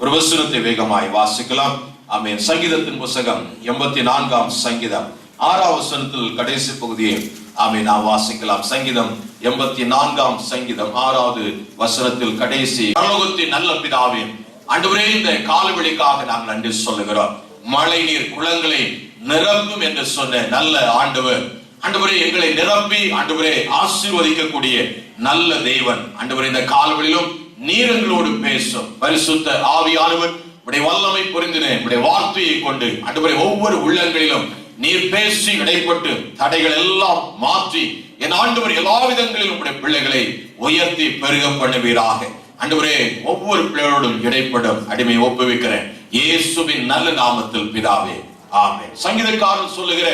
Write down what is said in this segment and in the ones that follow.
ஒரு வசனத்தை வேகமாய் வாசிக்கலாம். ஆமென். சங்கீதத்தின் புத்தகம் 84ஆம் சங்கீதம் 6ஆம் வசனத்தில் கடைசி பகுதியை ஆமென் நாம் வாசிக்கலாம். சங்கீதம் 84ஆம் சங்கீதம் 6வது வசனத்தில் கடைசி, பரலோகத்தின் நல்ல பிதாவே, ஆண்டவரே, இந்த காலவெளிக்காக நாங்கள் நன்றி சொல்லுகிறோம். மழை நீர் குளங்களை நிரப்பும் என்று சொன்ன நல்ல ஆண்டவர், ஆண்டவரே, எங்களை நிரப்பி ஆண்டவரே ஆசீர்வதிக்கக்கூடிய நல்ல தேவன், ஆண்டவரே, இந்த காலவெளியிலும் நீர் எங்களோடு பேசும். பரிசுத்த ஆவியானவர் உடைய வல்லமை புரிந்தின உடைய வார்த்தையை கொண்டு ஆண்டவரே ஒவ்வொரு உள்ளங்களிலும் நீர் பேசி இடைப்பட்டு தடைகள் எல்லாம் மாற்றி என் ஆண்டவர் எல்லா விதங்களிலும் உடைய பிள்ளைகளை உயர்த்தி பெருக பண்ணுவீராக. ஆண்டவரே, ஒவ்வொரு பிள்ளைகளோடும் இடைப்படும் அடிமை ஒப்புவிக்கிறேன் இயேசுவின் நல்ல நாமத்தில் பிதாவே, ஆமென். சங்கீதக்காரன் சொல்லுகிற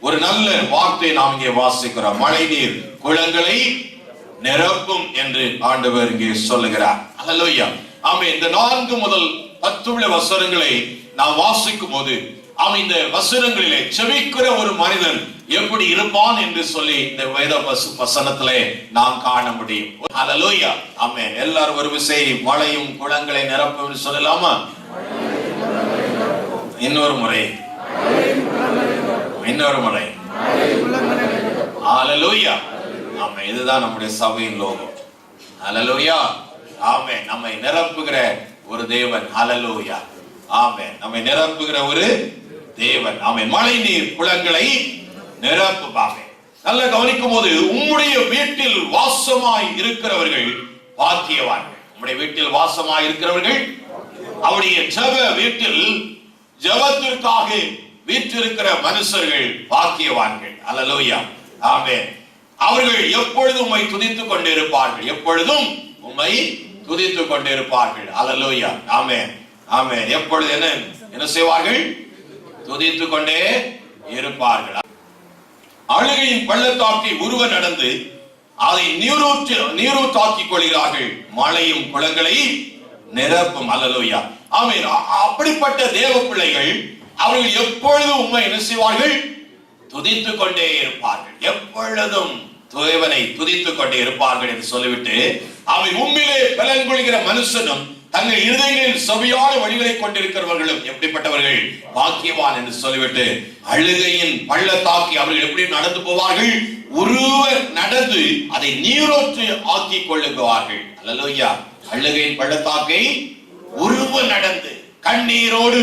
ஒரு நல்ல வார்த்தையை நாம் இங்கே வாசிக்கிறோம். மழை நீர் குளங்களை நிரப்பும் என்று ஆண்டவர் இங்கே சொல்லுகிறார். அல்லேலூயா. ஆமென். இந்த 4 முதல் 10 வசனங்களை நாம் வாசிக்கும் போது இந்த வசனங்களிலே செவிக்கிற ஒரு மனிதன் எப்படி இருப்பான் என்று சொல்லி இந்த வேத வசனத்திலே நாம் காண முடியும். அல்லேலூயா. ஆமென். எல்லாரும் ஒரு விசை மழையும் குளங்களை நிரப்பும் சொல்லலாமா? இன்னொரு முறை. அல்லேலூயா. ஆமென். இதுதான் நம்முடைய சபையின் லோகம். அல்லேலூயா. ஆமென். நம்மை நிரப்புகிற ஒரு தேவன். அல்லேலூயா. ஆமென். நம்மை நிரப்புகிற ஒரு தேவன். ஆமென். மழை நீர் குளங்களை நிரப்புவாங்க. நல்ல கவனிக்கும் போது, உம்முடைய வீட்டில் வாசமாய் இருக்கிறவர்கள் பாக்கியவான்கள். உம்முடைய வீட்டில் வாசமாய் இருக்கிறவர்கள், அவருடைய ஜெப வீட்டில் ஜெபத்திற்காக வீற்றிருக்கிற மனுஷர்கள் பாக்கியவான்கள். அல்லேலூயா. ஆமென். அவர்கள் எப்பொழுதும் உம்மை துதித்துக் கொண்டிருப்பார்கள். எப்பொழுதும் உம்மை துதித்துக் கொண்டிருப்பார்கள். அல்லேலூயா. ஆமென். ஆமென். எப்பொழுது என்ன செய்வார்கள்? துதித்துக் கொண்டே இருப்பார்கள். அழுகையின் பள்ளத்தாக்கை உருவ நடந்து அதை நீரூற்றாக்கிக் கொள்கிறார்கள். மழையும் குளங்களை நிரப்பும். அல்லேலூயா. ஆமென். அப்படிப்பட்ட தேவ பிள்ளைகள் அவர்கள் எப்பொழுதும் உம்மை என்ன செய்வார்கள்? துதித்துக் கொண்டே இருப்பார்கள். எப்பொழுதும் தேவனை துதித்துக் கொண்டே இருப்பார்கள் என்று சொல்லிவிட்டு, அவை உம்மிலே பலன்கொள்கிற மனுஷனும் தங்கள் இருதயங்களில் சபையான வழிகளை கொண்டிருக்கிறவர்களும் எப்படிப்பட்டவர்கள்? பாக்கியவான் என்று சொல்லிவிட்டு, அழுகையின் பள்ளத்தாக்கி அவர்கள் எப்படி நடந்து போவார்கள்? உருவ நடந்து அதை நீரோற்று ஆக்கிக் கொள்ளுவார்கள். அல்லேலூயா. அழுகையின் பள்ளத்தாக்கை உருவ நடந்து கண்ணீரோடு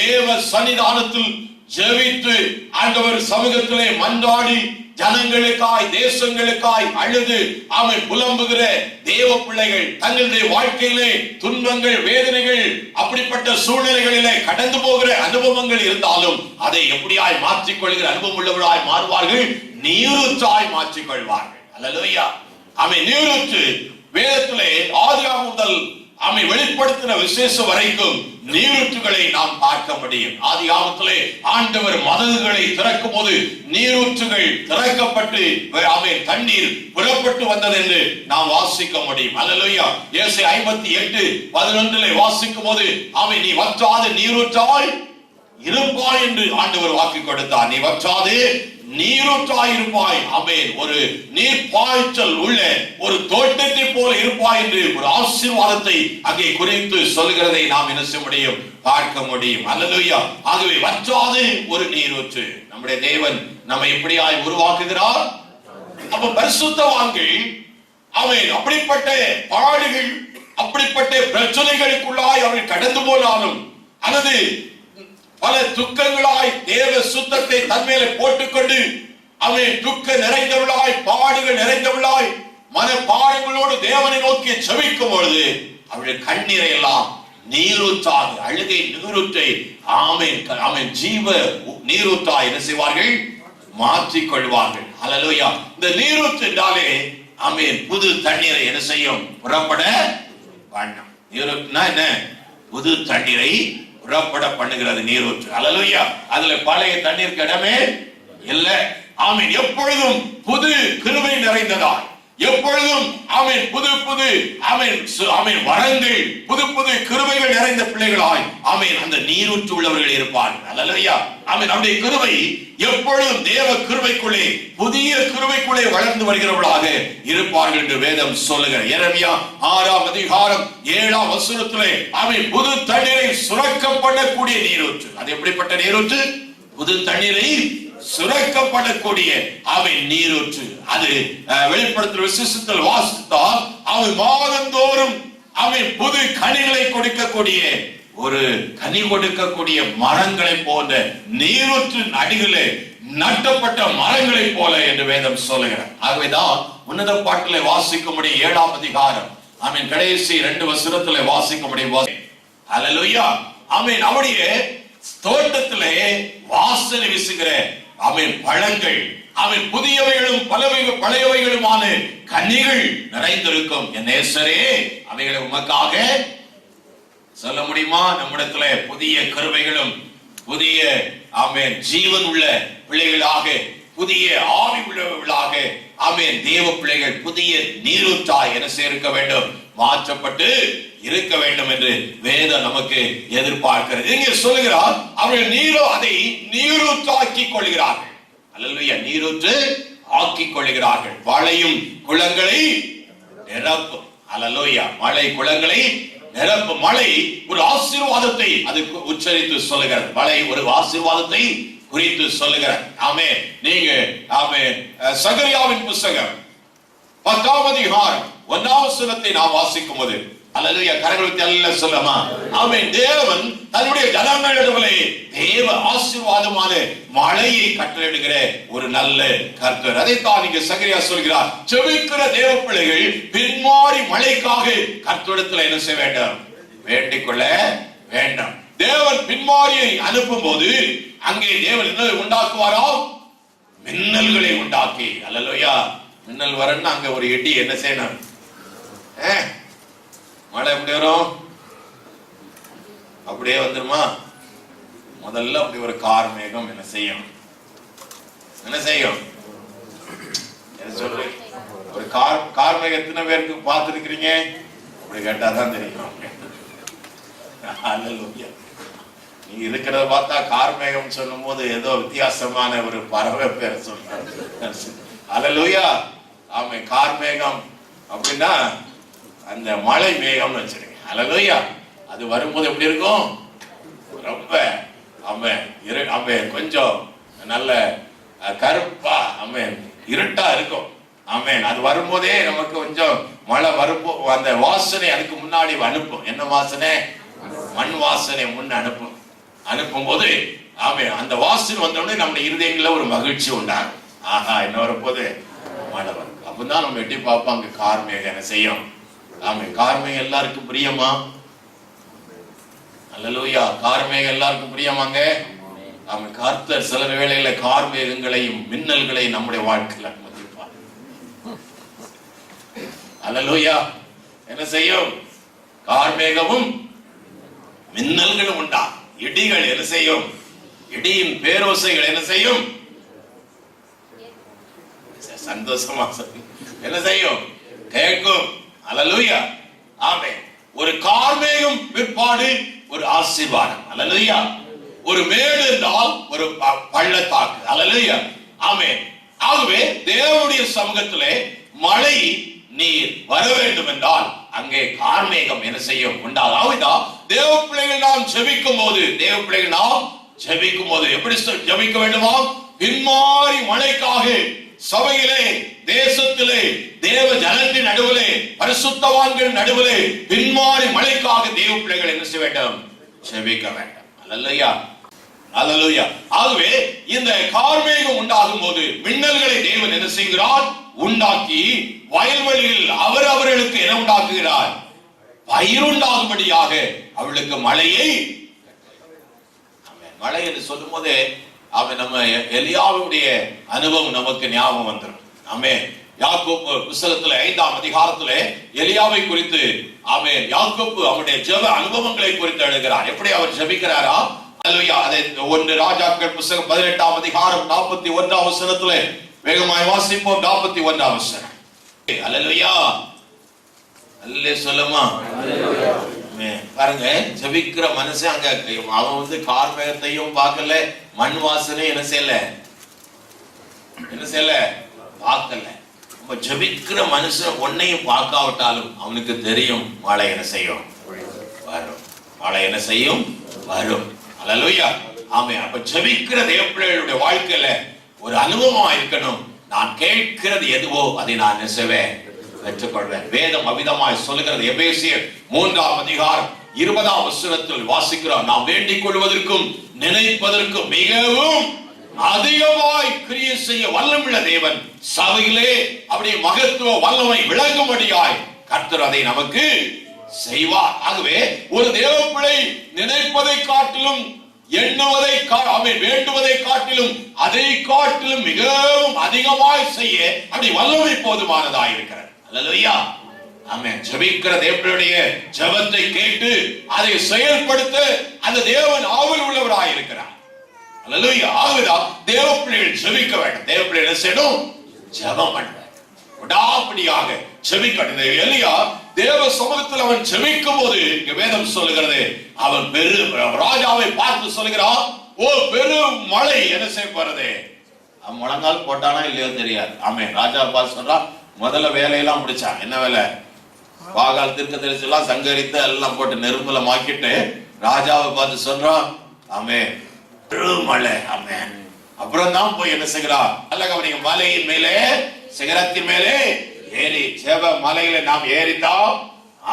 தேவ சன்னிதானத்தில் ஜெபித்து ஆண்டவர் சமூகத்திலே மன்றாடி ஜனங்களுக்காய் தேசங்களுக்காய் அழுது அவன் புலம்புகிற தேவ பிள்ளைகள் தங்களுடைய வாழ்க்கையிலே துன்பங்கள் வேதனைகள் அப்படிப்பட்ட சூழ்நிலைகளிலே கடந்து போகிற அனுபவங்கள் இருந்தாலும் அதை எப்படியாய் மாற்றிக்கொள்கிற அனுபவம் உள்ளவர்களாய் மாறுவார்கள். நீரூற்றாய் மாற்றிக்கொள்வார்கள். அல்லேலூயா. அவன் நீரூற்று வேதத்திலே ஆதியாகமம் முதல் அமை வெளிப்படுத்தின விசேஷம் வரைக்கும் நீரூற்றுகளை நாம் பார்க்க முடியும். ஆதியாகமத்திலே ஆண்டவர் மதகுகளை திறக்கும் போது நீரூற்றுகள் திறக்கப்பட்டு தண்ணீர் புறப்பட்டு வந்தது என்று நாம் வாசிக்க முடியும். அல்லேலூயா. ஏசாயா 58:11 வாசிக்கும் போது நீ வற்றாத நீரூற்றாய் இருப்பாய் என்று ஆண்டவர் வாக்கு கொடுத்தார். நீ வற்றாது நீரூற்றாய் இருப்பாய். ஆமென். ஒரு நீர் பாய்ச்சல் உள்ள ஒரு தோட்டத்தை போல இருப்பாய் என்று ஒரு ஆசீர்வாதத்தை அங்கே குறித்து சொல்கிறதை நாம் என்ன செய்ய முடியும்? பார்க்க முடியும். அல்லேலூயா. ஆகவே வற்றாது ஒரு நீரூற்று நம்முடைய தேவன் நம்மை எப்படியாய் உருவாக்குகிறார்? அப்ப பரிசுத்தவான்கள் ஆமென் அப்படிப்பட்ட பாடுகள் அப்படிப்பட்ட பிரச்சனைகளுக்குள்ளாய் அவர்கள் கடந்து போனாலும் அல்லது பல துக்கங்களாய் தேவ சுத்தத்தை தன்மேலே போட்டுக்கொண்டு அவன் துக்க நிறைந்தவளாய் பாடுகள் நிறைந்தவளாய் மன பாடங்களோடு தேவனை நோக்கி செபிக்கும் பொழுது அவருடைய கண்ணீரை எல்லாம் நீரூற்றாக அழுகை நீரூற்றை ஆமென் ஜீவ நீரூற்றாய் என்ன செய்வார்கள்? மாற்றிக் கொள்வார்கள். அல்லேலூயா. இந்த நீரூற்று என்றாலே ஆமென் புது தண்ணீரை என்ன செய்யும்? புறப்பட வேண்டும். நீரூற்றுனா என்ன? புது தண்ணீரை புறப்பட பண்ணுகிறது நீரூற்று. அல்லேலூயா. அதுல பழைய தண்ணீர் இடமே இல்லை. ஆமென். எப்பொழுதும் புது கிருபை நிறைந்ததாய், எப்பொழுதும் ஆமென் புது புது ஆமென் வரங்கள் புது புது கிருபைகள் நிறைந்த பிள்ளைகளாய் ஆமென் அந்த நீரூற்று உள்ளவர்கள் இருப்பார்கள். அல்லேலூயா. ஆமென். நம்முடைய கிருபை எப்பொழுதும் தேவ கிருபைக்குள்ளே புதிய கிருபைக்குள்ளே வளர்ந்து வருகிறவர்களாக இருப்பார்கள் என்று வேதம் சொல்லுகிற எரேமியா 6ஆம் அதிகாரம் 7ஆம் வசனத்திலே ஆமென் புது தண்ணீர் சுரக்கக்கூடிய நீரூற்று. அது எப்படிப்பட்ட நீரூற்று? புது தண்ணீரை சுரக்கப்படக்கூடிய அவை நீரூற்று. அது வெளிப்படுத்துற விசேஷத்தில் வாசித்தால் அவை மாதந்தோறும் அவை புது கனிகளை கொடுக்கக்கூடிய ஒரு கனி கொடுக்கக்கூடிய மரங்களை போன்ற நீரூற்றின் அடிகளே நட்டப்பட்ட மரங்களை போல என்று வேதம் சொல்லுகிறார். ஆகவேதான் உன்னத பாட்டிலே வாசிக்க முடியும் 7ஆம் அதிகாரம் கடைசி 2 வசனத்திலே வாசிக்க முடியும். அல்லேலூயா. ஆமென். அவருடைய தோட்டத்திலே வாசனை வீசுகிற பழங்கள், புதியவைகளும் பழையவைகளுமான கனிகள் நிறைந்திருக்கும். என் நேசரே, அவைகளை உமக்காக சொல்ல முடியுமா? நம்மிடத்துல புதிய கருவைகளும் புதிய ஜீவன் உள்ள பிள்ளைகளாக, புதிய ஆவி உள்ளவர்களாக தேவ பிள்ளைகள் புதிய நீரூற்றாய் என சேர்க்க வேண்டும், மாற்றப்பட்டு இருக்க வேண்டும் என்று வேதம் நமக்கு எதிர்பார்க்கிறது. இங்கே சொல்லுகிறார், அவர்கள் அதை நீரூற்றாக்கி கொள்கிறார்கள். அல்லேலூயா. நீரூற்று ஆக்கிக் கொள்கிறார்கள். மழையும் குளங்களை நிரப்பும். அல்லேலூயா. மழை குளங்களை நிரப்பும். மழை ஒரு ஆசீர்வாதத்தை அதுக்கு உச்சரித்து சொல்லுகிறது. மழை ஒரு ஆசீர்வாதத்தை குறித்து சொல்லுகிறார். ஆமென். நீங்க சகரியாவின் புத்தகம் 10ஆம் அதிகாரம் 1ஆம் வசனத்தை நாம் வாசிக்கும் போது, அல்லேலூயா, கரங்களை எல்லாம் சொல்லமா? ஆமென். தேவன் தன்னுடைய ஜனங்களிடத்திலே தேவ ஆசீர்வாதமான மழையை கட்டளையிடுகிற ஒரு நல்ல கர்த்தர். அதைத்தான் இங்க சகரியா சொல்கிறார். ஜெபிக்கிற தேவ பிள்ளைகள் பின்மாறி மழைக்காக கர்த்தரிடத்தில் என்ன செய்ய வேண்டும்? வேண்டிக் கொள்ள வேண்டும். தேவன் பின்மாரியை அனுப்பும் போது அங்கே தேவன் என்ன உண்டாக்குவாரோ? மின்னல்களை உண்டாக்கி. அல்லேலூயா. மின்னல் வரன்னா அங்க ஒரு இடி என்ன செய்யணும்? மழை எப்படி வரும்? அப்படியே வந்துருமா? முதல்ல அப்படி ஒரு கார் மேகம் என்ன செய்யும்? சொல்லு. ஒரு கார் மேகம் எத்தனை பேருக்கு பார்த்துருக்கிறீங்க? அப்படி கேட்டாதான் தெரியும். அல்லேலூயா. நீங்க இருக்கிறத பார்த்தா கார் மேகம் சொல்லும் போது ஏதோ வித்தியாசமான ஒரு பறவை பேர் சொல்றாங்க. அல்லேலூயா. ஆமென். கார் மேகம் அப்படின்னா அந்த மழை மேகம்னு வச்சிருக்கேன். அல்லேலூயா. அது வரும்போது எப்படி இருக்கும்? ரொம்ப கொஞ்சம் நல்ல கருப்பா இருட்டா இருக்கும். ஆமென். அது வரும்போதே நமக்கு கொஞ்சம் மழை வரும்போ அந்த வாசனை அதுக்கு முன்னாடி அனுப்பும். என்ன வாசனை? மண் வாசனை முன் அனுப்பும் போது அந்த வாசனை வந்தோடனே நம்ம இருதயங்கள்ல ஒரு மகிழ்ச்சி உண்டாகும். ஆஹா, என்ன வரப்போது? மழை வரும். அப்பதான் நம்ம எட்டி பார்ப்போம் அங்க கார் மேகம் என்ன செய்யும். கார் மேகம் எல்லாருக்கும் பிரியமா? அல்லேலூயா. கார் மேகம் எல்லாருக்கும் பிரியமாங்க. கர்த்தர் சில வேளையில கார் மேகங்களையும் மின்னல்களையும் நம்முடைய வாழ்க்கையில அனுமதிப்பார். அல்லேலூயா. என்ன செய்யும்? கார் மேகமும் மின்னல்களும் உண்டா. இடிகள் என்ன செய்யும்? இடியின் பேரோசைகள் என்ன செய்யும்? சந்தோஷமா என்ன செய்யும்? கேட்கும். அல்லேலூயா. ஆமென். ஒரு கார்மேகம் பிற்பாடு ஒரு ஆசீர்வாதம். அல்லேலூயா. ஒரு மேடு என்றால் ஒரு பள்ளத்தாக்கு. அல்லேலூயா. ஆமென். ஆகவே தேவனுடைய சமூகத்திலே மழை நீர் வர வேண்டும் என்றால் அங்கே கார்மேகம் என்ன செய்யும்? உண்டாகும். தேவ பிள்ளைகள் நாம் ஜெபிக்கும் போது எப்படி ஜெபிக்க வேண்டுமா? பின்மாறி மழைக்காக சபையிலே, தேசத்திலே, தேவ ஜனத்தின் நடுவிலே, பரிசுத்தவான்கள் நடுவிலே பின்மாறி மழைக்காக தேவ பிள்ளைகள் என்ன செய்ய வேண்டும்? ஜெபிக்க வேண்டும். அல்லேலூயா. அல்லேலூயா. ஆகவே இந்த கார்மேகம் உண்டாகும் போது மின்னல்களை தேவன் என்ன செய்கிறார்? உண்டாக்கி வயல்வெளியில் அவர்களுக்கு என்ன உண்டாக்குகிறார்? பயிர் உண்டாகும்படியாக அவளுக்கு மழையை. மழை என்று சொல்லும் போது நம்ம எலியாவுடைய அனுபவம் நமக்கு ஞாபகம் வந்துடும். யாக்கோபு புத்தகத்துல 5ஆம் அதிகாரத்திலே எலியாவை குறித்து யாக்கோபு அவருடைய ஜெப அனுபவங்களை குறித்து எழுதுகிறார். எப்படி அவர் ஜெபிக்கிறாரா? அல்லேலூயா. அதை 1 ராஜாக்கள் புத்தகம் 18ஆம் அதிகாரம் 41ஆம் வசனத்திலே வேகமாய் வாசிப்போம். 41ஆம் வசனம். அல்லேலூயா. அல்லே சொல்லுமா? பாருங்க, ஜெபிக்கிற மனுஷன் அங்க அவன் கார்மேகத்தையும் பார்க்கல, மண் வாசனை என்ன செய்யல பார்க்கல. ஜெபிக்கிற மனுஷன் ஒன்னையும் பார்க்காவிட்டாலும் அவனுக்கு தெரியும் மழை என்ன செய்யும்? வரும். மழை என்ன செய்யும்? வரும். அல்லேலூயா. ஆமென். அப்ப ஜெபிக்கிற தேவப்பிள்ளைகளுடைய வாழ்க்கையில ஒரு அனுபவமா இருக்கணும். நான் கேட்கிறது எதுவோ அதை நான் நெசவேன் பெற்றுக்கொள்வேன். வேதம் அவிதமாய் சொல்லுகிறது. எபேசியர் 3:20 வாசிக்கிறோம். நாம் வேண்டிக் கொள்வதற்கும் நினைப்பதற்கும் மிகவும் அதிகமாய் கிரியை செய்ய வல்லமுள்ள தேவன் சபையிலே அப்படியே மகத்துவ வல்லமை விளங்கும்படியாய் கர்த்தர் அதை நமக்கு செய்வார். ஆகவே ஒரு தேவப்பிள்ளை நினைப்பதை காட்டிலும் எண்ணுவதை வேண்டுவதை காட்டிலும் அதை காட்டிலும் மிகவும் அதிகமாய் செய்ய அப்படி வல்லமை போதுமானதாய் இருக்கிறது. அல்லேலூயா. ஆமென். ஜெபிக்கிற தேவனுடைய ஜெபத்தை கேட்டு அதை செயல்படுத்த அந்த தேவன் ஆவல் உள்ளவராய் இருக்கிறார். அல்லேலூயா. ஆகவேதான் தேவப்பிள்ளைகள் ஜெபிக்க வேண்டும். தேவப்பிள்ளைகள் செய்யணும், ஜெபம் பண்ண விடாப்பிடியாக ஜெபிக்கணும். எலியா தேவ சமூகத்தில் அவன் ஜெபிக்கும் போது வேதம் சொல்லுகிறது, அவன் ராஜாவை பார்த்து சொல்லுகிறான், ஓ பெரும் மழை என்ன செய்ய போறது. அவன் முழங்கால் போட்டானா இல்லையோ தெரியாது. ஆமென். ராஜா பார்த்து சொல்றான், முதல்ல வேலையெல்லாம் முடிச்சான். என்ன வேலை? பாகால் தீர்க்கதரிசி எல்லாம் சங்கரித்து எல்லாம் போட்டு நெருப்புல மாக்கிட்டு ராஜாவை பார்த்து சொல்றான், ஆமென், பெரும் மழை. ஆமென். அப்புறம் தான் போய் என்ன செய்கிறான், அல்ல கவனிங்க, மலையின் மேலே சிகரத்தின் மேலே ஏறி ஜெப மலையில நாம் ஏறித்தோம்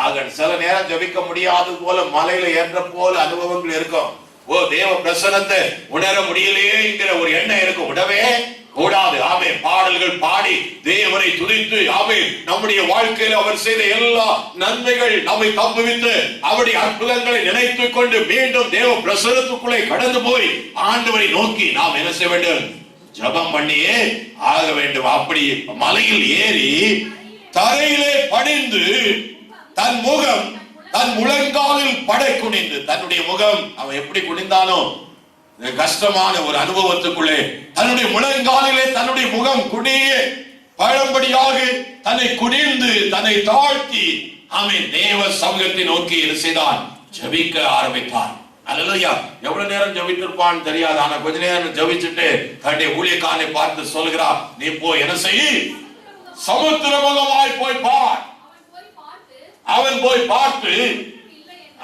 ஆக சில நேரம் ஜெபிக்க முடியாது போல மலையில ஏற்ற போல அனுபவங்கள் இருக்கும். ஓ தேவ பிரசன்னத்தை உணர முடியலையே என்கிற ஒரு எண்ணம் இருக்கும். விடவே கூடாது. ஆமே. பாடல்கள் பாடி தேவனை துதித்து, ஆமே, நம்முடைய வாழ்க்கையில் அவர் செய்த எல்லா நன்மைகள் நம்மை தப்புவித்து அவருடைய அற்புதங்களை நினைத்துக் கொண்டு மீண்டும் தேவ பிரசன்னத்துக்குள்ளே கடந்து போய் ஆண்டவரை நோக்கி நாம் என்ன செய்ய வேண்டும், ஜெபம் பண்ணியே ஆக வேண்டும். அப்படி மலையில் ஏறி தரையிலே பணிந்து தன் முகம் தன் முழங்காலில் படை குனிந்து, தன்னுடைய முகம் அவன் எப்படி குனிந்தானோ கஷ்டமான ஒரு அனுபவத்துக்குள்ளே தன்னுடைய முழங்காலிலே தன்னுடைய முகம் குனிய பழம்படியாக தன்னை குனிந்து தன்னை தாழ்த்தி அவன் தேவ சமூகத்தை நோக்கி செய்தான், ஜெபிக்க ஆரம்பித்தான். அல்லேலூயா. எவ்வளவு நேரம் ஜெபித்திருப்பான்னு தெரியாது. ஆனா கொஞ்ச நேரம் ஜெபிச்சுட்டு தன்னுடைய ஊழியக்காரனை பார்த்து சொல்கிறார், நீ போய் என்ன செய், சமுத்திரமுகமாய் போய் பார். அவன் போய் பார்த்து,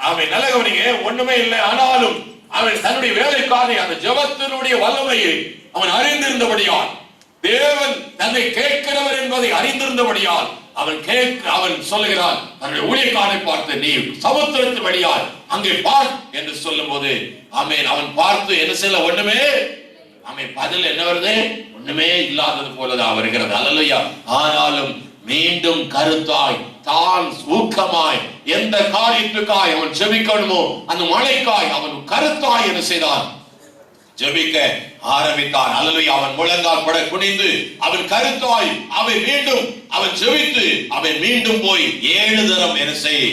அவன் நல்ல கவனிங்க, ஒண்ணுமே இல்லை. ஆனாலும் அவன் தன்னுடைய வேலைக்காரனை அந்த ஜெபத்தினுடைய வல்லமையை அவன் அறிந்திருந்தபடியால், தேவன் தன்னை கேட்கிறவர் என்பதை அறிந்திருந்தபடியால் அவன் சொல்லுகிறான், தன்னுடைய ஊழியக்காரனை பார்த்து, நீ சமுத்திரத்து வழியால் அங்கே பார் என்று சொல்லும் போது, ஆமென், அவன் பார்த்து என்ன செய்யல, ஒண்ணுமே, ஆமென், பதில் என்ன வருது, ஒண்ணுமே இல்லாதது போலதான் வருகிறது. அல்லேலூயா. ஆனாலும் மீண்டும் கருத்தாய் தான் ஊக்கமாய் எந்த காரியத்துக்காய் அவன் ஜெபிக்கணுமோ அந்த மழைக்காய் அவன் கருத்தாய் என்ன செய்தான், ஜெபிக்க ஆரம்பித்தான். அல்லேலூயா. அவன் முழங்கால் பட குனிந்து அவன் கருத்தாய் அவன் ஜெபித்து அவன் மீண்டும் போய் 7 தரம் என்ன செய்,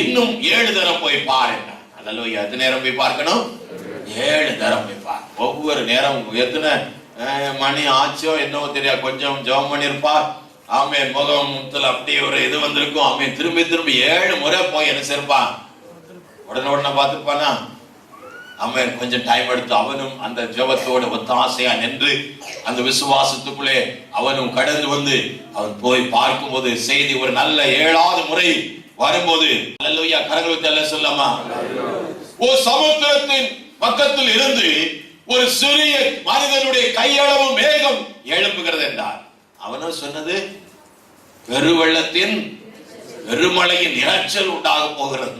இன்னும் 7 தரம் போய் பார். அல்லேலூயா. எத்தனை நேரம் போய் பார்க்கணும், 7 தரம் போய் பார். ஒவ்வொரு நேரம் எத்தனை மணி ஆச்சோ என்னவோ தெரியாது, கொஞ்சம் ஜெபம் பண்ணிருப்பார். ஆமென். முகத்துல அப்படியே ஒரு இது வந்திருக்கும். ஆமென். திரும்பி 7 முறை போய் என்ன செய்ப்பான், உடனே பார்த்துப்பானா. ஆமென். கொஞ்சம் டைம் எடுத்து அவனும் அந்த ஜெபத்தோட ஒத்தாசையா நின்று அந்த விசுவாசத்துக்குள்ளே அவனும் கடந்து வந்து அவன் போய் பார்க்கும்போது செய்தி ஒரு நல்ல 7வது முறை வரும்போது, அல்லேலூயா, கரங்களுக்கு எல்லாம் சொல்லாமா, ஒரு சமுத்திரத்தின் பக்கத்தில் இருந்து ஒரு சிறிய மனிதனுடைய கையளவு மேகம் எழுப்புகிறது என்றார். அவனும் சொன்னது, பெருவெள்ளத்தின் பெருமழையின் இரைச்சல் உண்டாக போகிறது.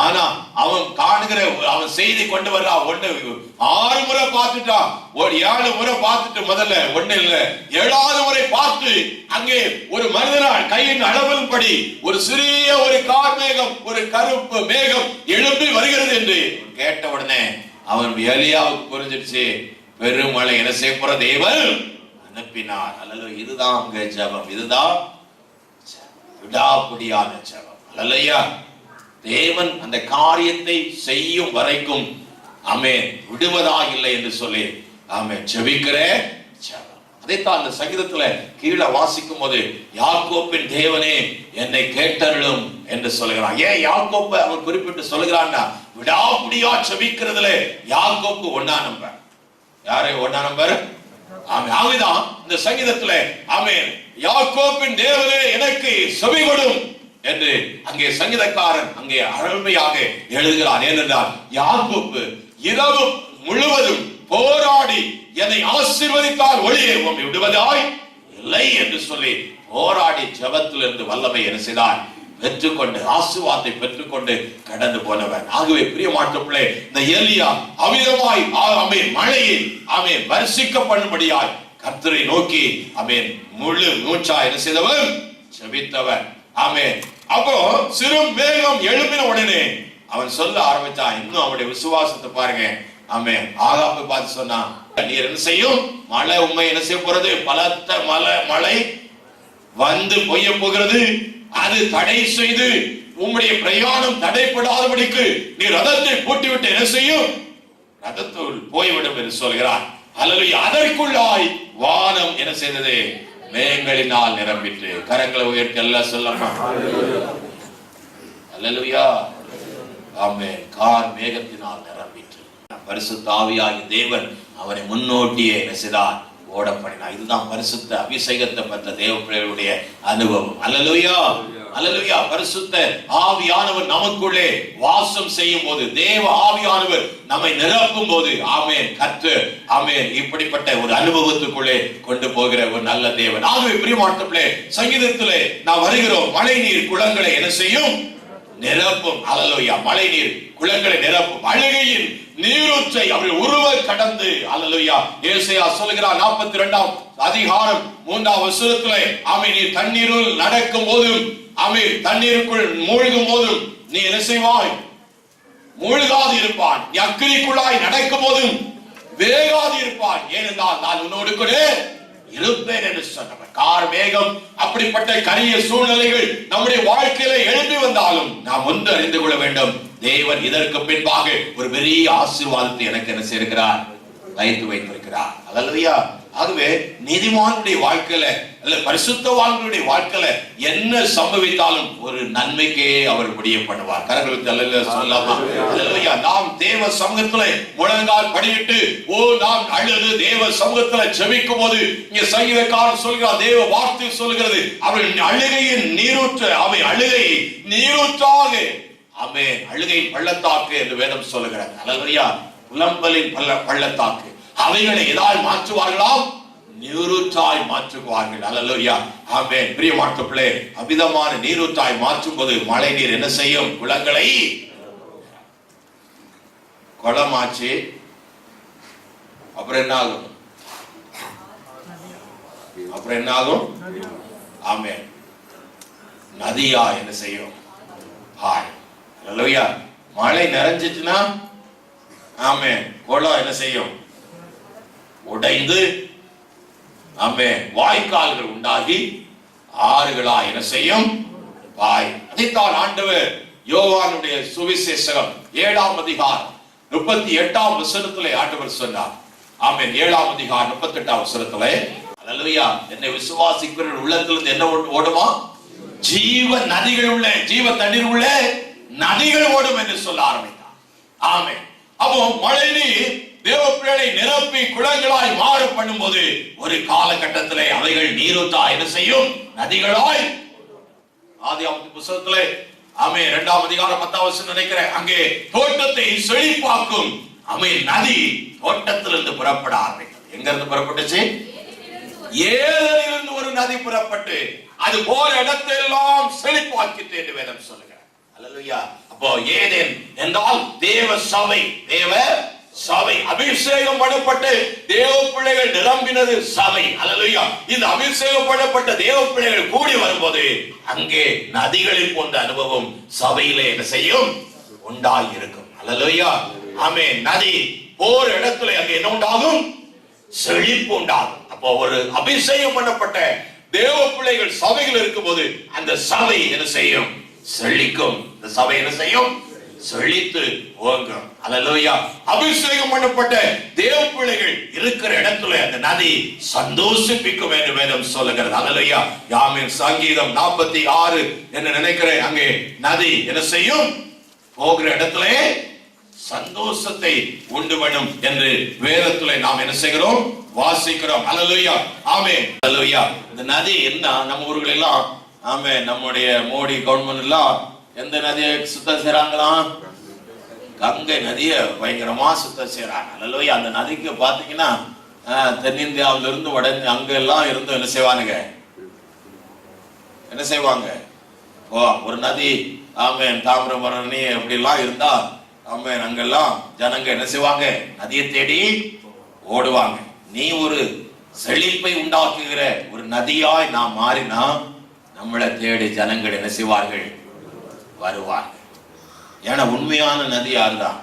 ஆனா அவன் காணுகிற அவன் செய்தி கொண்டு வர்றா, 6 முறை பார்த்துட்டான், 7 முறை பார்த்துட்டு முதல்ல ஒண்ணு இல்ல 7வது முறை பார்த்து அங்கே ஒரு மனிதனால் கையின் அளவின்படி ஒரு சிறிய ஒரு கார் மேகம், ஒரு கருப்பு மேகம் எழுப்பி வருகிறது என்று கேட்ட உடனே அவன் எலியாவுக்கு புரிஞ்சிடுச்சு, பெருமழை என்ன செய்ய போற தேவன் அனுப்பினார். அல்லது இதுதான் அங்க ஜெபம், இதுதான் விடாப்பிடியான ஜெபம். அல்லேலூயா. தேவன் அந்த காரியத்தை செய்யும் வரைக்கும் ஆமென் விடுவதா இல்லை என்று சொல்லி ஆமென் ஜெபிக்கிற ஜெபம். அதைத்தான் அந்த சங்கீதத்துல கீழே வாசிக்கும் போது, யாக்கோப்பின் தேவனே என்னை கேட்டருளும் என்று சொல்லுகிறான். ஏன் யாக்கோப்பை அவன் குறிப்பிட்டு சொல்லுகிறான்னா, விடாப்பிடியா ஜெபிக்கிறதுல யாக்கோப்பு 1ஆம் நம்பர். யாரு 1ஆம் நம்பர்? ஆமென். இந்த சங்கீதத்துல ஆமென், யாக்கோப்பின் தேவனே எனக்கு செவி கொடும் என்று அங்கே சங்கீதக்காரன் அங்கே அருமையாக எழுதுகிறார். ஏனென்றால் யாக்கோப்பு இரவு முழுவதும் போராடி என்னை ஆசீர்வதித்தால் ஒளியே உம்மை விடுவதாய் இல்லை என்று சொல்லி போராடி ஜெபத்திலிருந்து வல்லமை என்ன செய்தார்? பெற்றுக்கொண்டு ஆசீர்வாதத்தை பெற்றுக்கொண்டு கடந்து போனவன். ஆகவே பிரியமானவர்களே, இந்த எலியா அமிதமாய் மழையில் வருஷிக்கப்படும்படியாய் கர்த்தரை நோக்கி முழு மூச்சா என்ன செய்தவன்? ஜெபித்தவன். அப்போ சிறு மேகம் எழுப்பின உடனே அவன் சொல்ல ஆரம்பிச்சான். இன்னும் அவனுடைய விசுவாசத்தை பாருங்க. ஆகாபை பார்த்து சொன்னான், நீர் என்ன செய்யும்? மழை உண்மை என்ன செய்ய போறது? பலத்த மழை வந்து பொய்ய போகிறது. அது தடை செய்து உம்முடைய பிரயாணம் தடைப்படாதபடிக்கு நீ ரதத்தை பூட்டிவிட்டு என்ன செய்யும்? ரதத்துள் போய்விடும் என்று சொல்கிறார். அல்லேலூயா. அதற்குள்ளாய் வானம் என்ன செய்தது? மேகங்களினால் நிரம்பிற்று. கரங்களை உயர்த்தி எல்லாம் சொல்லலாம். அல்லேலூயா. ஆமென். கார் மேகத்தினால் நிரம்பிற்று. பரிசுத்த ஆவியாகிய தேவன் அவரை முன்னோட்டியே என்ன செய்தார்? ஓட பண்ணினார். இதுதான் பரிசுத்த அபிஷேகத்தை பெற்ற தேவ பிள்ளைகளுடைய அனுபவம். அல்லேலூயா. அல்லேலூயா. பரிசுத்த ஆவியானவர் நமக்குள்ளே வாசம் செய்யும் போது, தேவ ஆவியானவர் நம்மை நிரப்பும் போது, கர்த்தர் இப்படிப்பட்ட ஒரு அனுபவத்துக்குள்ளே கொண்டு போகிற ஒரு நல்ல தேவன். ஆகவே பிரியமானவர்களே, சங்கீதத்திலே நாம் வருகிறோம். மழை நீர் குளங்களை என்ன செய்யும்? நிரப்பும். அல்லேலூயா. மழை நீர் குளங்களை நிரப்பும். அழுகையின் நீரூற்றை அவர்கள் உருவ கடந்து. அல்லேலூயா. ஏசாயா சொல்கிறார் 42ஆம் அதிகாரம் 3ஆம் வசனத்திலே, நீர் தண்ணீருள் நடக்கும் போதும் தண்ணீருக்குள் மூழ்கும் போதும் நீ என்ன செய்வாய்? மூழ்காது இருப்பான். நீ அக்கினிக்குள்ளாய் நடக்கும் போதும் வேகாது இருப்பான். ஏனென்றால் நான் உன்னோடு கூட இருப்பேன் என்று சொன்னவர். கார் மேகம் அப்படிப்பட்ட கரிய சூழ்நிலைகள் நம்முடைய வாழ்க்கையில எழுப்பி வந்தாலும் நாம் ஒன்று அறிந்து கொள்ள வேண்டும். தேவன் இதற்கு பின்பாக ஒரு பெரிய ஆசீர்வாதத்தை எனக்கு என்ன செய்கிறார்? வைத்திருக்கிறார். அல்லேலூயா. ஆகவே நீதிமானுடைய வாழ்க்கையில அல்ல பரிசுத்தவான்களுடைய வாழ்க்கையில என்ன சம்பவித்தாலும் ஒரு நன்மைக்கே அவர் முடிய பண்ணுவார். கரங்களுக்கு அல்லேலூயா சொல்லலாமா? அல்லேலூயா. நாம் தேவ சமூகத்திலே முழங்கால் படியிட்டு நாம் அழுது தேவ சமூகத்திலே ஜெபிக்கும் போது இங்க சங்கீதக்காரன் சொல்கிறார், தேவ வார்த்தை சொல்கிறது, அவள் அழுகையின் நீரூற்று, அவை அழுகை நீரூற்றாக அழுகையின் பள்ளத்தாக்கு என்று வேதம் சொல்லுகிறார். அல்லேலூயா. புலம்பலின் பள்ளத்தாக்கு அவைகளை எதால் மாற்றுவார்களாம்? நீரூற்றாய் மாற்றுவார்கள். அல்லேலூயா. ஆமென். பிரியமானவர்களே, அமிதமான நீரூற்றாய் மாற்றும் போது மழை நீர் என்ன செய்யும்? குளங்களை குளமாச்சு. அப்புறம் என்ன ஆகும்? ஆமென். நதியா என்ன செய்யும்? அல்லேலூயா. மழை நிறைஞ்சிட்டுனா குளம் என்ன செய்யும்? உடைந்து வாய்க்கால்கள் உண்டாகி ஆறுகளா என்ன செய்யும்? பாய். அதைத்தான் ஆண்டவர் யோவானுடைய சுவிசேஷம் 7ஆம் அதிகாரம் 38ஆம் வசனத்திலே ஆண்டவர் சொன்னார். 7ஆம் அதிகாரம் 38ஆம் வசனத்திலே, அல்லேலூயா, என்னை விசுவாசிக்கிற உள்ளத்திலிருந்து என்ன ஓடுமா? ஜீவ நதிகள் உள்ள ஜீவ தண்ணீர் உள்ள நதிகள் ஓடும் என்று சொல்ல ஆரம்பித்தார். ஆமென். அப்போ மழை நீர் தேவ பிள்ளைகளை நிரப்பி குளங்களாய் மாற பண்ணும் போது ஒரு காலகட்டத்திலே அவைகள் நீரூற்றா என்ன செய்யும்? நதிகளாய். ஆதியாகம புத்தகத்திலே 2ஆம் அதிகாரம் 10ஆம் வசனம் நினைக்கிறேன், அங்கே தோட்டத்தை செழிப்பாக்கும் நதி தோட்டத்திலிருந்து புறப்பட ஆரம்பித்தது. எங்க இருந்து புறப்பட்டுச்சு? ஏதேனிலிருந்து ஒரு நதி புறப்பட்டு அது போற இடத்தெல்லாம் செழிப்பாக்கிட்டு என்று வேதம் சொல்லுகிறார். அல்லேலூயா. அப்போ ஏதேன் என்றால் தேவ சபை, தேவ சபை அபிஷேகம் பண்ணப்பட்டு தேவ பிள்ளைகள் நிரம்பினது சபை. அல்லேலூயா. இந்த அபிஷேகம் பண்ணப்பட்ட தேவ பிள்ளைகள் கூடி வரும்போது அங்கே நதிகளை போன்ற அனுபவம் சபையிலே என்ன செய்யும்? உண்டாகி இருக்கும். அல்லேலூயா. ஆமென். நதி போற இடத்துல அங்கே என்ன உண்டாகும்? செழிப்பு உண்டாகும். அப்போ ஒரு அபிஷேகம் பண்ணப்பட்ட தேவ பிள்ளைகள் சபையில் இருக்கும் போது அந்த சபை என்ன செய்யும்? செழிக்கும். இந்த சபை என்ன செய்யும்? செழித்து ஓங்கும். அல்லேலூயா. அபிஷேகம் பண்ணப்பட்ட தேவ பிள்ளைகள் இருக்கிற இடத்துல அந்த நதி சந்தோஷிப்பிக்கும் என்று வேதம் சொல்லுகிறது. அல்லேலூயா. ஆமென். சங்கீதம் 46 என்ன நினைக்கிறேன், அங்கே நதி என்ன செய்யும்? போகிற இடத்துல சந்தோஷத்தை உண்டு பண்ணும் என்று வேதத்திலே நாம் என்ன செய்கிறோம்? வாசிக்கிறோம். அல்லேலூயா. ஆமென். அல்லேலூயா. இந்த நதி என்ன நம்ம ஊர்கள் எல்லாம் நம்முடைய மோடி கவர்மெண்ட் எல்லாம் எந்த நதியை சுத்தம் செய்றாங்களாம்? கங்கை நதியை பயங்கரமா சுத்தம் செய்யறாங்க. அல்ல, அந்த நதிக்கு பாத்தீங்கன்னா தென்னிந்தியாவில இருந்து வட அங்கெல்லாம் இருந்து என்ன செய்வானுங்க, என்ன செய்வாங்க, ஒரு நதி ஆமேன் தாமிரபரணி அப்படிலாம் இருந்தா ஆமேன் அங்கெல்லாம் ஜனங்க என்ன செய்வாங்க, நதியை தேடி ஓடுவாங்க. நீ ஒரு செழிப்பை உண்டாக்குகிற ஒரு நதியாய் நாம் மாறினா நம்மளை தேடி ஜனங்கள் என்ன செய்வார்கள், வருவார்கள். ஏன்னா உண்மையான நதி யாருதான்?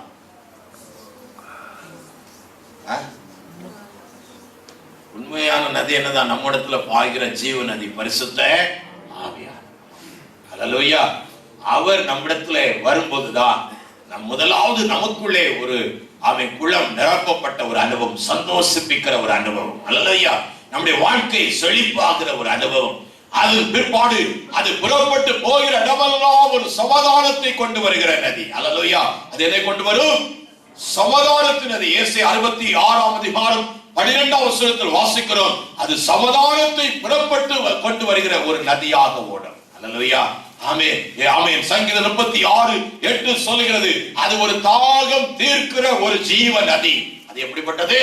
உண்மையான நதி என்னதான்? நம்ம இடத்துல பாய்கிற ஜீவ நதி பரிசுத்த ஆவியார். அல்லேலூயா. அவர் நம்மிடத்துல வரும்போதுதான் முதலாவது நமக்குள்ளே ஒரு அவன் குளம் நிரப்பப்பட்ட ஒரு அனுபவம், சந்தோஷிப்பிக்கிற ஒரு அனுபவம். அல்லேலூயா. நம்முடைய வாழ்க்கை செழிப்பாகிற ஒரு அனுபவம். அது பிற்பாடு அது புறப்பட்டு போகிற இடமெல்லாம் ஒரு சமாதானத்தை கொண்டு வருகிற நதி. அல்லேலூயா. அது எதை கொண்டு வரும்? சமாதானத்தின் நதி. ஏசாயா 66ஆம் அதிகாரம் 12ஆம் வசனத்தில் வாசிக்கிறோம். அது சமாதானத்தை புறப்பட்டு கொண்டு வருகிற ஒரு நதியாக ஓடும். அல்லேலூயா. ஆமென் ஆமென். சங்கீதம் 36:8 சொல்லுகிறது, அது ஒரு தாகம் தீர்க்கிற ஒரு ஜீவ நதி. அது எப்படிப்பட்டது?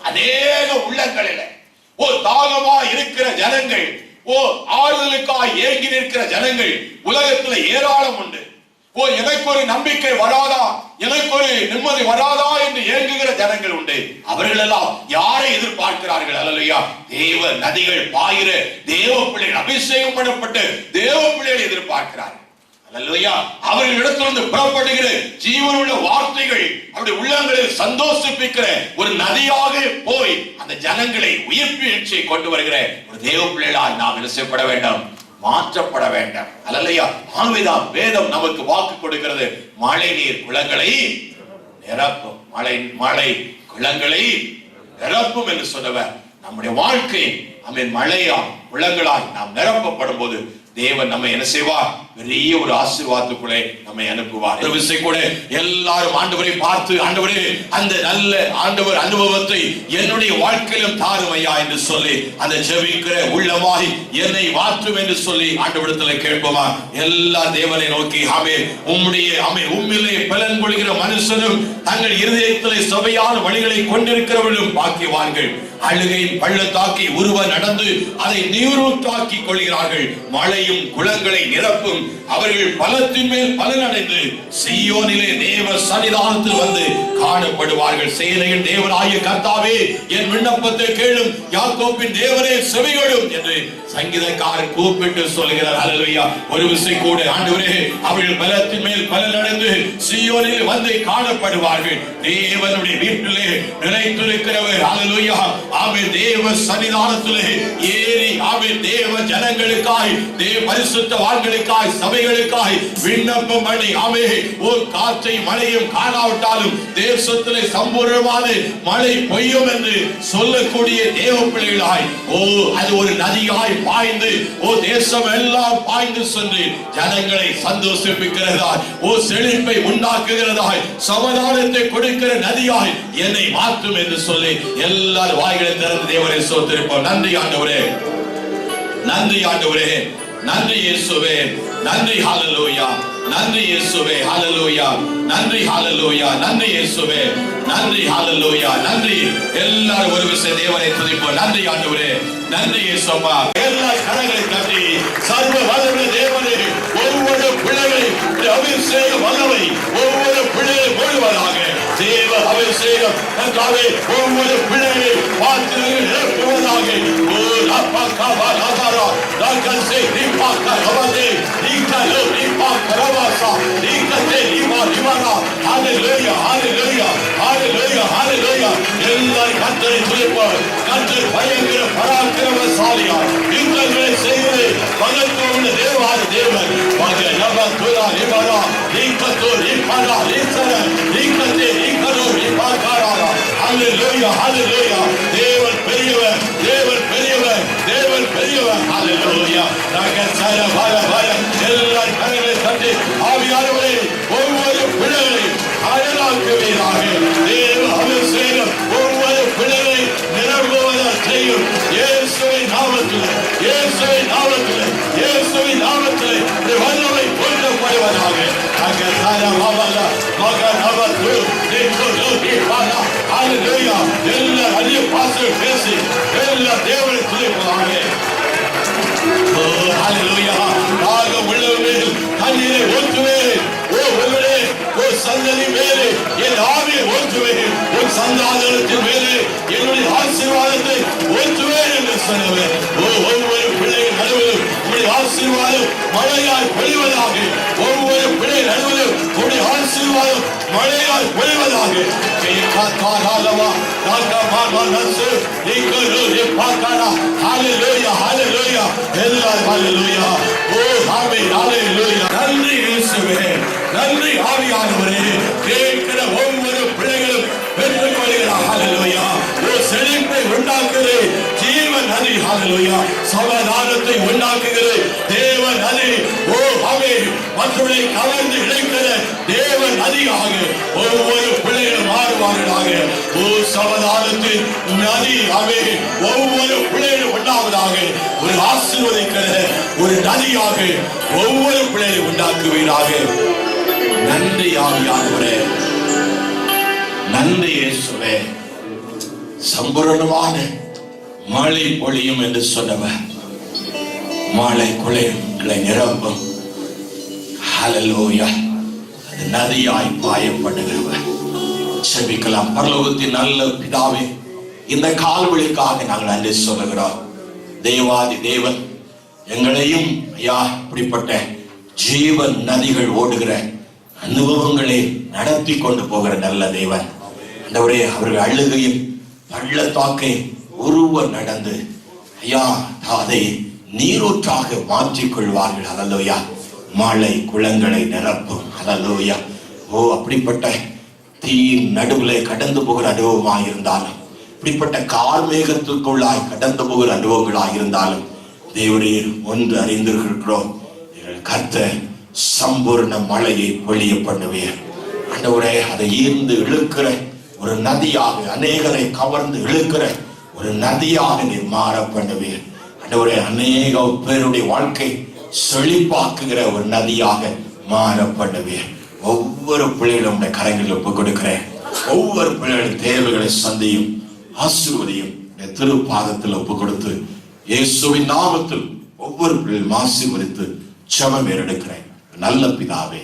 அநேக உள்ளங்களில் ஒரு தாகமா இருக்கிற ஜனங்கள், ஆறுதலுக்காய் ஏங்கி நிற்கிற ஜனங்கள் உலகத்துல ஏராளம் உண்டு. எனக்கு ஒரு நம்பிக்கை வராதா, எனக்கு ஒரு நிம்மதி வராதா என்று ஏங்குகிற ஜனங்கள் உண்டு. அவர்கள் எல்லாம் யாரை எதிர்பார்க்கிறார்கள்? அல்லேலூயா. தேவ நதிகள் பாயிர தேவ பிள்ளைகள், அபிஷேகம் பண்ணப்பட்டு தேவ பிள்ளைகளை எதிர்பார்க்கிறார்கள். அல்லேலூயா. அவர்களிடத்திலிருந்து புறப்படுகிற ஜீவனுள்ள வார்த்தைகள் அவருடைய உள்ளங்களில் சந்தோஷிப்பிக்கிற ஒரு நதியாக போய் அந்த ஜனங்களை உயிர்ப்பிச்சை கொண்டு வருகிற ஒரு தேவ பிள்ளைகளாய் நாம் இணைக்கப்பட வேண்டும், மாற்றப்பட வேண்டும். அல்லேலூயா. ஆகவேதான் வேதம் நமக்கு வாக்கு கொடுக்கிறது, மழை நீர் குளங்களை நிரப்பும், மழை குளங்களை நிரப்பும் என்று சொன்னவர். நம்முடைய வாழ்க்கை மழையா குளங்களாய் நாம் நிரப்பப்படும் போது தேவன் நம்ம என்ன செய்வார்? பெரிய ஒரு ஆசீர்வாதத்துக்குள்ளே நம்மை அனுப்புவார். ஒரு விஷயம் கூட எல்லாரும் ஆண்டவரை பார்த்து, ஆண்டவரே அந்த நல்ல ஆண்டவர் அனுபவத்தை என்னுடைய வாழ்க்கையிலும் தாரும் ஐயா என்று சொல்லி அந்த ஜெபிக்கிற உள்ளமாய் என்னை மாற்றும் என்று சொல்லி ஆண்டவரிடத்தில் கேட்போமா? எல்லா தேவனை நோக்கி உம்மிலே பலன் கொள்கிற மனுஷனும் தங்கள் இருதயத்திலே சபையான வழிகளை கொண்டிருக்கிறவர்களும் பாக்கியவான்கள். அழுகையின் பள்ளத்தாக்கி உருவ நடந்து அதை நீரூற்றாக்கி கொள்கிறார்கள். மழையும் குளங்களை நிரப்பும். அவர்கள் பலத்தின் மேல் பலன் அடைந்து சீயோனிலே தேவ சன்னிதானத்தில் வந்து காணப்படுவார்கள். சேனையின் தேவனாகிய கர்த்தாவே, என் விண்ணப்பத்தை கேளும், யாக்கோபின் தேவனே செவிகொடும் என்று சங்கீதக்காரர் கூப்பிட்டு சொல்கிறார். அல்லேலூயா. ஒரு விஷயம் கூட, ஆண்டவரே அவர்கள் பலத்தின் மேல் பலன் அடைந்து சீயோனில் வந்து காணப்படுவார்கள். தேவனுடைய வீட்டிலே நிலைத்திருக்கிறவர். அல்லேலூயா. ஆமென். தேவ சன்னிதானத்திலே ஏறி ஆமென் தேவ ஜனங்களுக்காய், தேவ பரிசுத்தவான்களுக்காய், சபைகளுக்காய் விண்ணப்பம் பண்ணி ஆமென் ஒரு காற்றை மழையும் காணாவிட்டாலும் தேசத்திலே சம்பூர்ணமான மழை பெய்யும் என்று சொல்லக்கூடிய தேவ பிள்ளைகளாய் அது ஒரு நதியாய் பாய்ந்து தேசம் எல்லாம் பாய்ந்து சென்று ஜனங்களை சந்தோஷிப்பிக்கிறதாய், செழிப்பை உண்டாக்குகிறதாய், சமாதானத்தை கொடுக்கிற நதியாய் என்னை மாற்றும் என்று சொல்லி எல்லாரும் வாய்களை திறந்து தேவரை சோத்திருப்போம். நன்றி ஆண்டவரே, நன்றி ஆண்டவரே, நன்றி இயேசுவே, நன்றி ஹல்லேலூயா, நன்றி இயேசுவே, ஹல்லேலூயா, நன்றி ஹல்லேலூயா, நன்றி இயேசுவே, நன்றி ஹல்லேலூயா, நன்றி. எல்லாரும் ஒரு விஷயம் தேவனை துதிப்போம். நன்றி ஆண்டவரே, நன்றி இயேசுப்பா. எல்லா கரங்களை தட்டி சர்வ வல்லமை தேவனே, ஒவ்வொரு பிள்ளைகளை அபிஷேக வல்லமை ஒவ்வொரு பிள்ளைகளை முழுவதாக தேவ அபிஷேகம் கர்த்தாவே ஒவ்வொரு பிள்ளைகளை பார்த்து நிரப்புவதாக. ஓ லப்பா கபா லபாரா லகசே ரிபாக்கா ரவதே ரிகலோ ரிபாக்கா ரவாசா ரிகதே ரிமா ரிமாரா. ஹல்லேலூயா, ஹல்லேலூயா, ஹல்லேலூயா, ஹல்லேலூயா. எல்லாரும் கர்த்தரை துதிப்போம். கர்த்தர் பயங்கர பராக்கிரமசாலியா, யுத்தங்களை செய்கிற பகத்துவமுள்ள தேவாதி தேவன். மக நப துரா ரிபாரா ரிகதோ ரிபாரா ரிசர ரிகதே ரிகலோ ரிபாக்காரா. ஹல்லேலூயா, ஹல்லேலூயா. தேவன் பெரியவர், தேவன் பெரியவர், தேவன் பெரியவர். ஹல்லேலூயா. ரகசர வர வர எல்லாரும் கரங்களை தட்டி ஆவியானவரே ஒவ்வொரு பிள்ளைகளையும் அழகாக்குவீராக. தேவ அபிஷேகம் ஒவ்வொரு பிள்ளைகளை நிரம்புவதாக செய்யும். இயேசுவின் நாமத்தில், இயேசுவின் நாமத்தில், இயேசுவின் நாமத்தில் வல்லமை கொண்டப்படுவதாக. எல்லா அதிக பாசம் பேசி எல்லா தேவனை துதிப்பதாக. உள்ளவர்கள் தண்ணீரை ஊற்றுவேன். சந்ததி மேலே என் ஆவியை ஊற்றுவேன். உன் சந்தானத்தின் மேலே என்னுடைய ஆசீர்வாதத்தை ஊற்றுவேன் என்று சொன்னவர். ஒவ்வொரு பிள்ளையின் நடுவிலும் உடைய ஆசீர்வாதம் மழையாய் பொழிவதாக. ஒவ்வொரு பிள்ளை நடுவிலும் உடைய ஆசீர்வாதம் மழையாய் பொழிவதாக. நன்றி இயேசுவே, நன்றி ஆவியானவரே. கேட்கிற ஒவ்வொரு பிள்ளைகளும் பெற்றுக் கொள்கிறார். ஹல்லேலூயா. செழிப்பை உண்டாக்குகிறது ஜீவ நதி. ஹல்லேலூயா. சமாதானத்தை உண்டாக்குகிறது தேவ நதி. மற்றவர்களை கவர்ந்து இழைக்கிற தேவ நதியாக ஒவ்வொரு பிள்ளைகளும் மாறுவார்களாக. சமாதானத்தின் நதி ஒவ்வொரு பிள்ளைகளும் உண்டாவதாக. ஒரு ஆசீர்வதிக்கிற ஒரு நதியாக ஒவ்வொரு பிள்ளைகளை உண்டாக்குவீராக. நன்றி ஆவியானவரே, நன்றி இயேசுவே. சம்பூரணமான மழை பொழியும் என்று சொன்னவர் மழை குளைகளை நிரப்பும். ஹல்லேலூயா. அது நதியாய் பாயப்படுகிறவர். செபிக்கலாம். பரலோகத்தின் நல்ல பிதாவே, இந்த கால்வழிக்காக நாங்கள் நன்றி சொல்லுகிறோம். தேவாதி தேவன் எங்களையும் ஐயா இப்படிப்பட்ட ஜீவன் நதிகள் ஓடுகிற அனுபவங்களை நடத்தி கொண்டு போகிற நல்ல தேவன். ஆண்டவரே, அவர்கள் அழுகையும் பள்ளத்தாக்கை உருவ நடந்து ஐயா அதை நீரூற்றாக மாற்றிக் கொள்வார்கள். ஹல்லேலூயா. மழை குளங்களை நிரப்பும். ஹல்லேலூயா. அப்படிப்பட்ட தீயின் நடுவிலே கடந்து போகிற அனுபவமாக இருந்தாலும், இப்படிப்பட்ட கார்மேகத்துக்குள்ளாய் கடந்து போகிற அனுபவங்களாக இருந்தாலும், தேவரீர் ஒன்று அறிந்திருக்கிறோம், கர்த்தர் சம்பூர்ண மழையை பொழிய பண்ணுவீர். ஆண்டவரே, அதை ஈர்ந்து இழுக்கிற ஒரு நதியாக, அநேகரை கவர்ந்து இழுக்கிற ஒரு நதியாக நீர் மாற பண்ணுவீர். ஆண்டவரே, அநேக பேருடைய வாழ்க்கை செழிப்பாக்குகிற ஒரு நதியாக மாற பண்ணுவீர். ஒவ்வொரு பிள்ளைகளும் கரங்களில் ஒப்புக் கொடுக்கிறேன். ஒவ்வொரு பிள்ளைகளின் தேவைகளை சந்தியும் ஆசீர்வதியும் திருப்பாதத்தில் ஒப்புக் கொடுத்து இயேசுவின் நாமத்தில் ஒவ்வொரு பிள்ளைகளும் ஆசீர்வதித்து ஜெபம் ஏறெடுக்கிறேன். நல்ல பிதாவே.